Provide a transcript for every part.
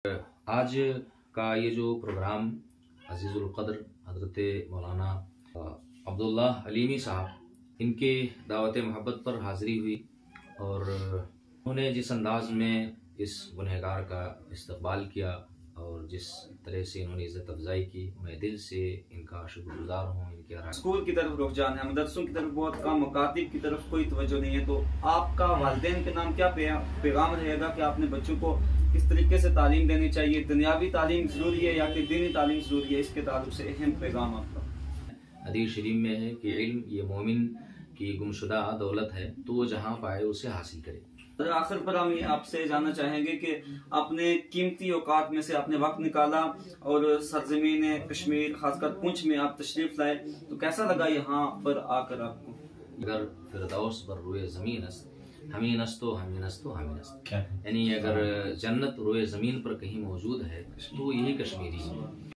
آج کا یہ جو پروگرام عزیز القدر حضرت مولانا عبداللہ علیمی صاحب، ان کے دعوت محبت پر حاضری ہوئی اور انہوں نے جس انداز میں اس گنہگار کا استقبال کیا اور جس طرح سے انہوں نے عزت افزائی کی، میں دل سے ان کا شکر گزار ہوں۔ ان کے اسکول کی طرف رجحان ہے، مدرسوں کی طرف بہت کم، مکاتب کی طرف کوئی توجہ نہیں ہے، تو آپ کا والدین کے نام کیا پیغام رہے گا کہ آپ نے بچوں کو کس طریقے سے تعلیم دینی چاہیے؟ دنیاوی تعلیم ضروری ہے یا کہ دینی تعلیم ضروری ہے؟ اس کے تعلق سے اہم پیغام آپ کا۔ حدیث شریف میں ہے کہ علم یہ مومن کی گمشدہ دولت ہے، تو وہ جہاں پائے اسے حاصل کرے۔ آخر پر ہم آپ سے جاننا چاہیں گے کہ آپ نے قیمتی اوقات میں سے آپ نے وقت نکالا اور سرزمین کشمیر خاص کر پونچھ میں آپ تشریف لائے، تو کیسا لگا یہاں پر آ کر آپ کو؟ اگر فردوس بر روئے زمین است ہمیں نستو ہمیں نستو ہمیں نست، یعنی اگر جنت روئے زمین پر کہیں موجود ہے تو یہی کشمیری ہے۔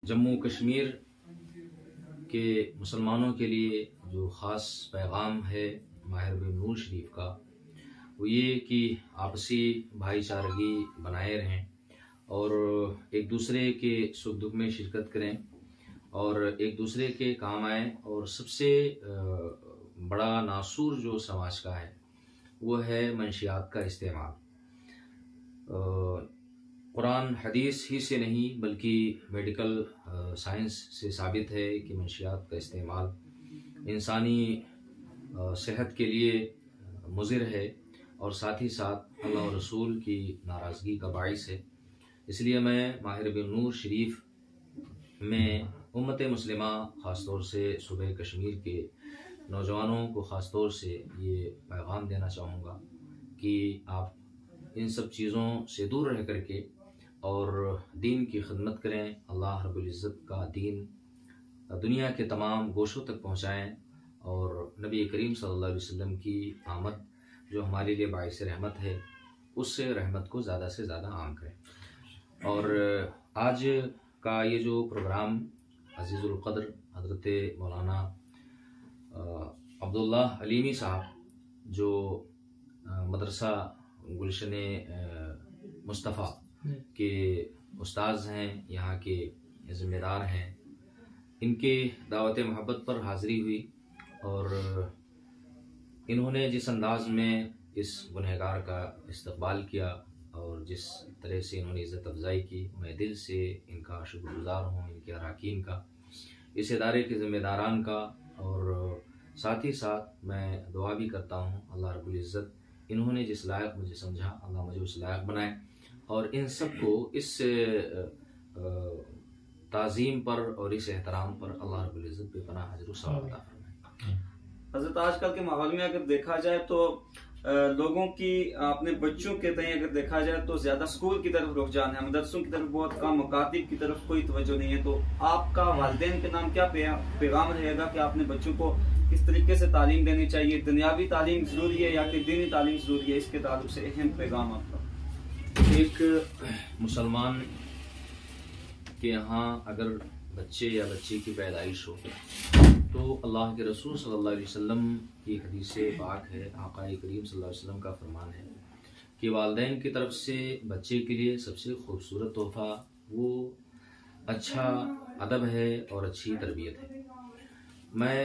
جموں کشمیر کے مسلمانوں کے لیے جو خاص پیغام ہے ماہ ربیع النور شریف کا، وہ یہ کہ آپسی بھائی چارگی بنائے رہیں اور ایک دوسرے کے سکھ دکھ میں شرکت کریں اور ایک دوسرے کے کام آئیں۔ اور سب سے بڑا ناسور جو سماج کا ہے وہ ہے منشیات کا استعمال۔ قرآن حدیث ہی سے نہیں بلکہ میڈیکل سائنس سے ثابت ہے کہ منشیات کا استعمال انسانی صحت کے لیے مضر ہے اور ساتھ ہی ساتھ اللہ و رسول کی ناراضگی کا باعث ہے۔ اس لیے میں ماہ ربیع النور شریف میں امت مسلمہ خاص طور سے صوبہ کشمیر کے نوجوانوں کو خاص طور سے یہ پیغام دینا چاہوں گا کہ آپ ان سب چیزوں سے دور رہ کر کے اور دین کی خدمت کریں، اللہ رب العزت کا دین دنیا کے تمام گوشوں تک پہنچائیں اور نبی کریم صلی اللہ علیہ وسلم کی آمد جو ہمارے لیے باعث رحمت ہے، اس سے رحمت کو زیادہ سے زیادہ عام کریں۔ اور آج کا یہ جو پروگرام عزیز القدر حضرت مولانا عبداللہ علیمی صاحب جو مدرسہ گلشن مصطفیٰ کے استاذ ہیں، یہاں کے ذمہ دار ہیں، ان کے دعوت محبت پر حاضری ہوئی اور انہوں نے جس انداز میں اس گنہگار کا استقبال کیا اور جس طرح سے انہوں نے عزت افزائی کی، میں دل سے ان کا شکر گزار ہوں، ان کے اراکین کا، اس ادارے کے ذمہ داران کا، اور ساتھ ہی ساتھ میں دعا بھی کرتا ہوں اللہ رب العزت انہوں نے جس لائق مجھے سمجھا، اللہ مجھے اس لائق بنائے اور ان سب کو اس تعظیم پر اور اس احترام پر اللہ رب العزت بے پناہ اجر و ثواب عطا فرمائے۔ حضرت آج کل کے ماحول میں اگر دیکھا جائے تو لوگوں کی اپنے بچوں کے تئیں اگر دیکھا جائے تو زیادہ اسکول کی طرف رجحان ہے، مدرسوں کی طرف بہت کم، مکاتب کی طرف کوئی توجہ نہیں ہے، تو آپ کا والدین کے نام کیا پیغام رہے گا کہ آپ نے بچوں کو کس طریقے سے تعلیم دینی چاہیے؟ دنیاوی تعلیم ضروری ہے یا کہ دینی تعلیم ضروری ہے؟ اس کے تعلق سے اہم پیغام آپ کا۔ ایک مسلمان کے یہاں اگر بچے یا بچی کی پیدائش ہو تو اللہ کے رسول صلی اللہ علیہ وسلم کی حدیث پاک ہے، آقا کریم صلی اللہ علیہ وسلم کا فرمان ہے کہ والدین کی طرف سے بچے کے لیے سب سے خوبصورت تحفہ وہ اچھا ادب ہے اور اچھی تربیت ہے۔ میں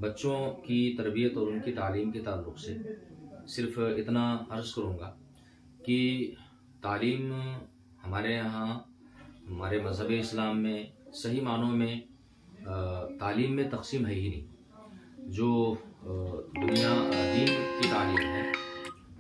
بچوں کی تربیت اور ان کی تعلیم کے تعلق سے صرف اتنا عرض کروں گا کہ تعلیم ہمارے یہاں ہمارے مذہب اسلام میں صحیح معنوں میں تعلیم میں تقسیم ہے ہی نہیں۔ جو دین کی تعلیم ہے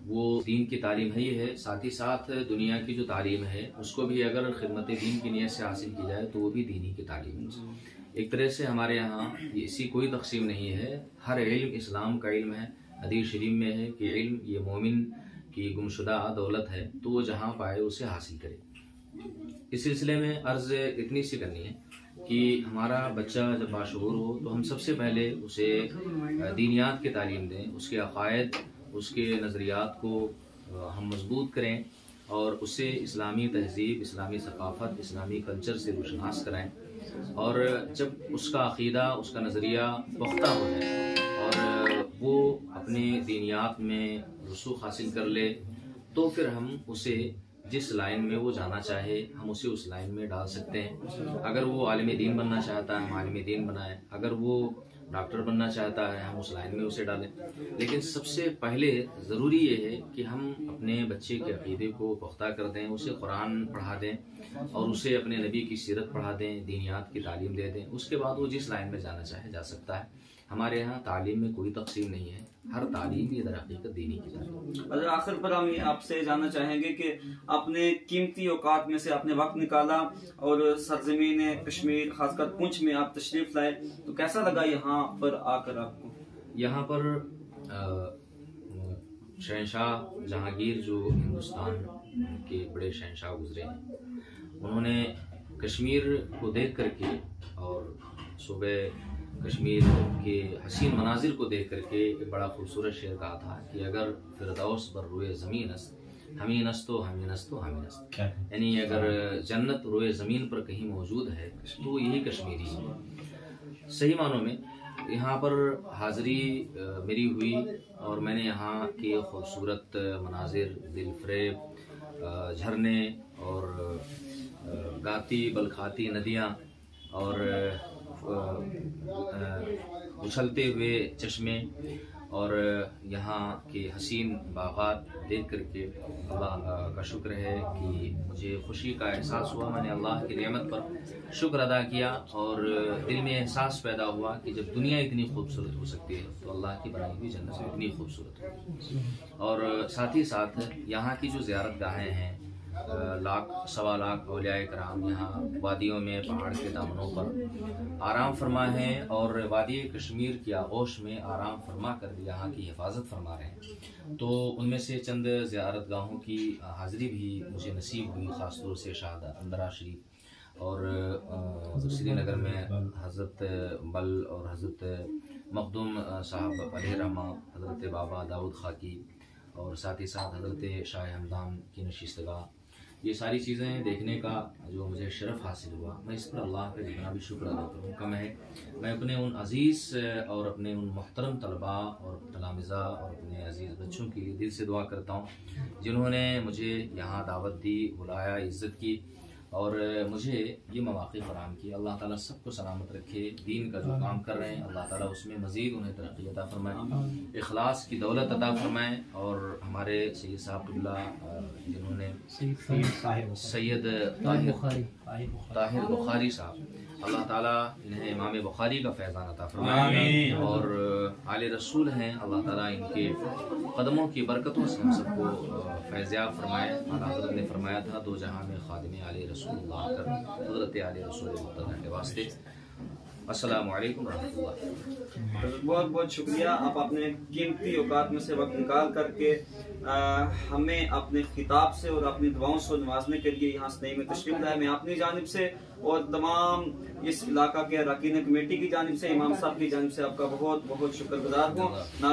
وہ دین کی تعلیم ہی ہے، ساتھ ہی ساتھ دنیا کی جو تعلیم ہے اس کو بھی اگر خدمت دین کی نیت سے حاصل کی جائے تو وہ بھی دینی کی تعلیم ہے۔ ایک طرح سے ہمارے یہاں اسی کوئی تقسیم نہیں ہے، ہر علم اسلام کا علم ہے۔ حدیث شریف میں ہے کہ علم یہ مومن کی گمشدہ دولت ہے، تو وہ جہاں پائے اسے حاصل کرے۔ اس سلسلے میں عرض اتنی سی کرنی ہے کہ ہمارا بچہ جب باشعور ہو تو ہم سب سے پہلے اسے دینیات کی تعلیم دیں، اس کے عقائد، اس کے نظریات کو ہم مضبوط کریں اور اسے اسلامی تہذیب، اسلامی ثقافت، اسلامی کلچر سے روشناس کرائیں، اور جب اس کا عقیدہ، اس کا نظریہ پختہ ہو جائے اور وہ اپنے دینیات میں رسوخ حاصل کر لے تو پھر ہم اسے جس لائن میں وہ جانا چاہے ہم اسے اس لائن میں ڈال سکتے ہیں. اگر وہ عالم دین بننا چاہتا ہے ہم عالم دین بنائیں، اگر وہ ڈاکٹر بننا چاہتا ہے ہم اس لائن میں اسے ڈالیں. لیکن سب سے پہلے ضروری یہ ہے کہ ہم اپنے بچے کے عقیدے کو پختہ کر دیں، اسے قرآن پڑھا دیں اور اسے اپنے نبی کی سیرت پڑھا دیں، دینیات کی تعلیم دے دیں. اس کے بعد وہ جس لائن میں جانا چاہے جا سکتا ہے. ہمارے یہاں تعلیم میں کوئی تقسیم نہیں ہے، ہر تعلیم یہ در حقیقت دینی کی جاتی ہے. اگر آخر پر ہم آپ سے جاننا چاہیں گے کہ اپنے قیمتی اوقات میں سے آپ نے وقت نکالا اور سرزمین کشمیر خاص کر پونچھ میں آپ تشریف لائے، تو کیسا لگا یہاں پر آ کر آپ کو؟ یہاں پر شہنشاہ جہانگیر جو ہندوستان کے بڑے شہنشاہ گزرے ہیں، انہوں نے کشمیر کو دیکھ کر کے اور صوبے کشمیر کے حسین مناظر کو دیکھ کر کے ایک بڑا خوبصورت شعر کہا تھا کہ اگر فردوس بر روئے زمین است ہمین استو ہمین استو ہمین است، یعنی اگر جنت روئے زمین پر کہیں موجود ہے تو یہی کشمیری ہے. صحیح معنوں میں یہاں پر حاضری میری ہوئی اور میں نے یہاں کے خوبصورت مناظر، دل فریب جھرنے اور گاتی بلکھاتی ندیاں اور اچھلتے ہوئے چشمے اور یہاں کے حسین باغات دیکھ کر کے اللہ کا شکر ہے کہ مجھے خوشی کا احساس ہوا. میں نے اللہ کی نعمت پر شکر ادا کیا اور دل میں احساس پیدا ہوا کہ جب دنیا اتنی خوبصورت ہو سکتی ہے تو اللہ کی بنائی ہوئی جنت اتنی خوبصورت ہوگی. اور ساتھ ہی ساتھ یہاں کی جو زیارت گاہیں ہیں، لاکھ سوا لاکھ اولیاء کرام یہاں وادیوں میں پہاڑ کے دامنوں پر آرام فرما ہیں اور وادی کشمیر کی آغوش میں آرام فرما کر یہاں کی حفاظت فرما رہے ہیں. تو ان میں سے چند زیارت گاہوں کی حاضری بھی مجھے نصیب ہوئی، خاص طور سے شاہدہ اندرا شریف اور سری نگر میں حضرت بل اور حضرت مخدوم صاحب علیہ رحمہ، حضرت بابا داؤد خاکی اور ساتھ ہی ساتھ حضرت شاہ ہمدان کی نشستگاہ. یہ ساری چیزیں دیکھنے کا جو مجھے شرف حاصل ہوا، میں اس پر اللہ کا جتنا بھی شکر ادا کروں کم ہے. میں اپنے ان عزیز اور اپنے ان محترم طلباء اور تلامذہ اور اپنے عزیز بچوں کے لیے دل سے دعا کرتا ہوں جنہوں نے مجھے یہاں دعوت دی، بلایا، عزت کی اور مجھے یہ مواقع فراہم کیا. اللہ تعالیٰ سب کو سلامت رکھے. دین کا جو کام کر رہے ہیں اللہ تعالیٰ اس میں مزید انہیں ترقی عطا فرمائے، اخلاص کی دولت عطا فرمائے. اور ہمارے سید صاحب اللہ جنہوں نے سید طاہر بخاری صاحب، اللہ تعالیٰ انہیں امام بخاری کا فیضان عطا فرمائے اور آل رسول ہیں، اللہ تعالیٰ ان کے قدموں کی برکتوں سے ہم سب کو فیضیاب فرمائے. اعلیٰ حضرت نے فرمایا تھا دو جہاں میں خادم آل رسول اللہ کر حضرت آل رسول مقتدیٰ کے واسطے. السلام علیکم ورحمۃ اللہ. بہت بہت شکریہ، آپ اپنے قیمتی اوقات میں سے وقت نکال کر کے ہمیں اپنے خطاب سے اور اپنی دعاؤں سے نوازنے کے لیے یہاں سنئی میں تشریف لائے. میں اپنی جانب سے اور تمام اس علاقہ کے اراکین کمیٹی کی جانب سے، امام صاحب کی جانب سے آپ کا بہت بہت شکر گزار ہوں.